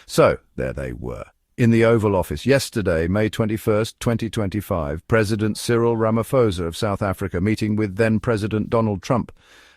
So, there they were. In the Oval Office yesterday, May 21st, 2025, President Cyril Ramaphosa of South Africa meeting with then-President Donald Trump.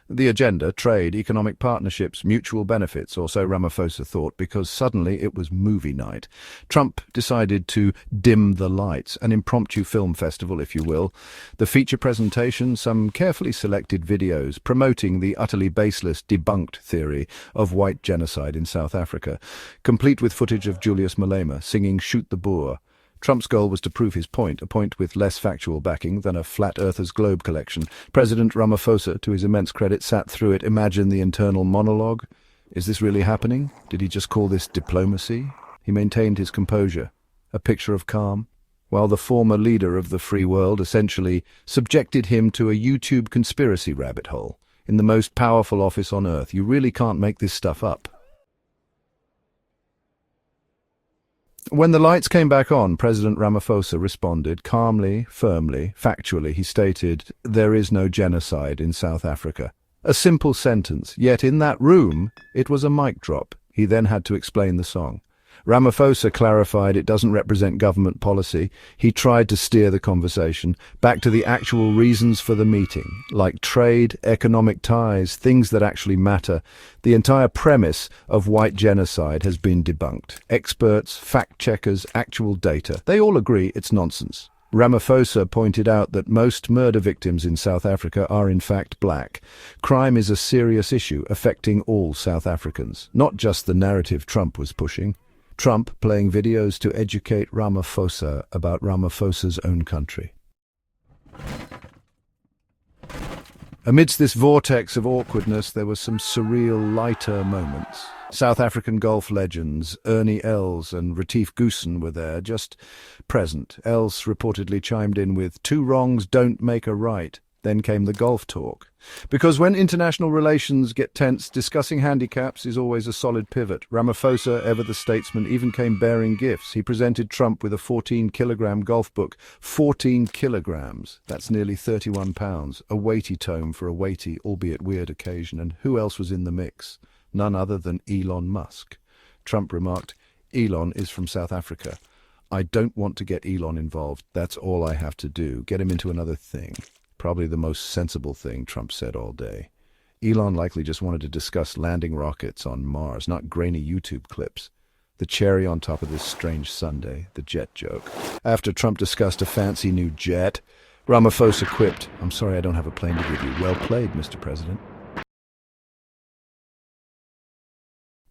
The agenda, trade, economic partnerships, mutual benefits, or so Ramaphosa thought, because suddenly it was movie night. Trump decided to dim the lights, an impromptu film festival, if you will. The feature presentation, some carefully selected videos promoting the utterly baseless, debunked theory of white genocide in South Africa, complete with footage of Julius Malema singing "Shoot the Boer." Trump's goal was to prove his point, a point with less factual backing than a Flat Earthers Globe collection. President Ramaphosa, to his immense credit, sat through it. Imagine the internal monologue. Is this really happening? Did he just call this diplomacy? He maintained his composure, a picture of calm, while the former leader of the free world essentially subjected him to a YouTube conspiracy rabbit hole. In the most powerful office on earth, you really can't make this stuff up. When the lights came back on, President Ramaphosa responded calmly, firmly, factually. He stated, "There is no genocide in South Africa." A simple sentence, yet in that room, it was a mic drop. He then had to explain the song. Ramaphosa clarified it doesn't represent government policy. He tried to steer the conversation back to the actual reasons for the meeting, like trade, economic ties, things that actually matter. The entire premise of white genocide has been debunked. Experts, fact-checkers, actual data, they all agree it's nonsense. Ramaphosa pointed out that most murder victims in South Africa are in fact black. Crime is a serious issue affecting all South Africans, not just the narrative Trump was pushing. Trump playing videos to educate Ramaphosa about Ramaphosa's own country. Amidst this vortex of awkwardness, there were some surreal, lighter moments. South African golf legends Ernie Els and Retief Goosen were there, just present. Els reportedly chimed in with, "Two wrongs don't make a right." Then came the golf talk. Because when international relations get tense, discussing handicaps is always a solid pivot. Ramaphosa, ever the statesman, even came bearing gifts. He presented Trump with a 14-kilogram golf book. 14 kilograms. That's nearly 31 pounds. A weighty tome for a weighty, albeit weird occasion. And who else was in the mix? None other than Elon Musk. Trump remarked, "Elon is from South Africa. I don't want to get Elon involved. That's all I have to do. Get him into another thing." Probably the most sensible thing Trump said all day. Elon likely just wanted to discuss landing rockets on Mars, not grainy YouTube clips. The cherry on top of this strange Sunday, the jet joke. After Trump discussed a fancy new jet, Ramaphosa quipped, "I'm sorry I don't have a plane to give you." Well played, Mr. President.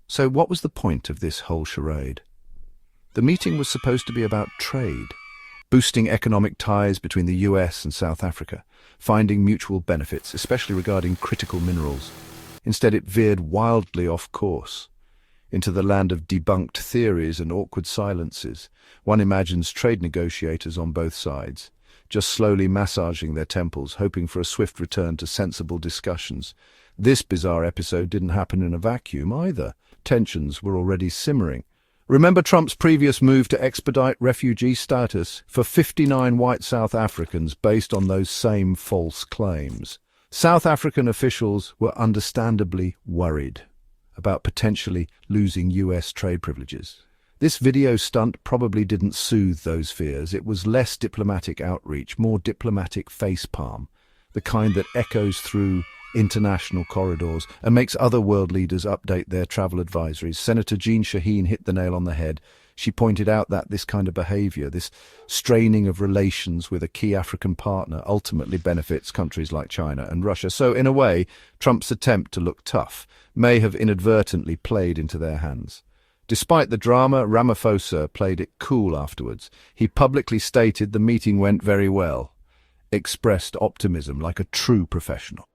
So what was the point of this whole charade? The meeting was supposed to be about trade, boosting economic ties between the US and South Africa, finding mutual benefits, especially regarding critical minerals. Instead, it veered wildly off course, into the land of debunked theories and awkward silences. One imagines trade negotiators on both sides, just slowly massaging their temples, hoping for a swift return to sensible discussions. This bizarre episode didn't happen in a vacuum either. Tensions were already simmering. Remember Trump's previous move to expedite refugee status for 59 white South Africans based on those same false claims? South African officials were understandably worried about potentially losing US trade privileges. This video stunt probably didn't soothe those fears. It was less diplomatic outreach, more diplomatic facepalm, the kind that echoes through international corridors and makes other world leaders update their travel advisories. Senator Jean Shaheen hit the nail on the head. She pointed out that this kind of behavior, this straining of relations with a key African partner, ultimately benefits countries like China and Russia. So, in a way, Trump's attempt to look tough may have inadvertently played into their hands. Despite the drama, Ramaphosa played it cool afterwards. He publicly stated the meeting went very well, expressed optimism like a true professional.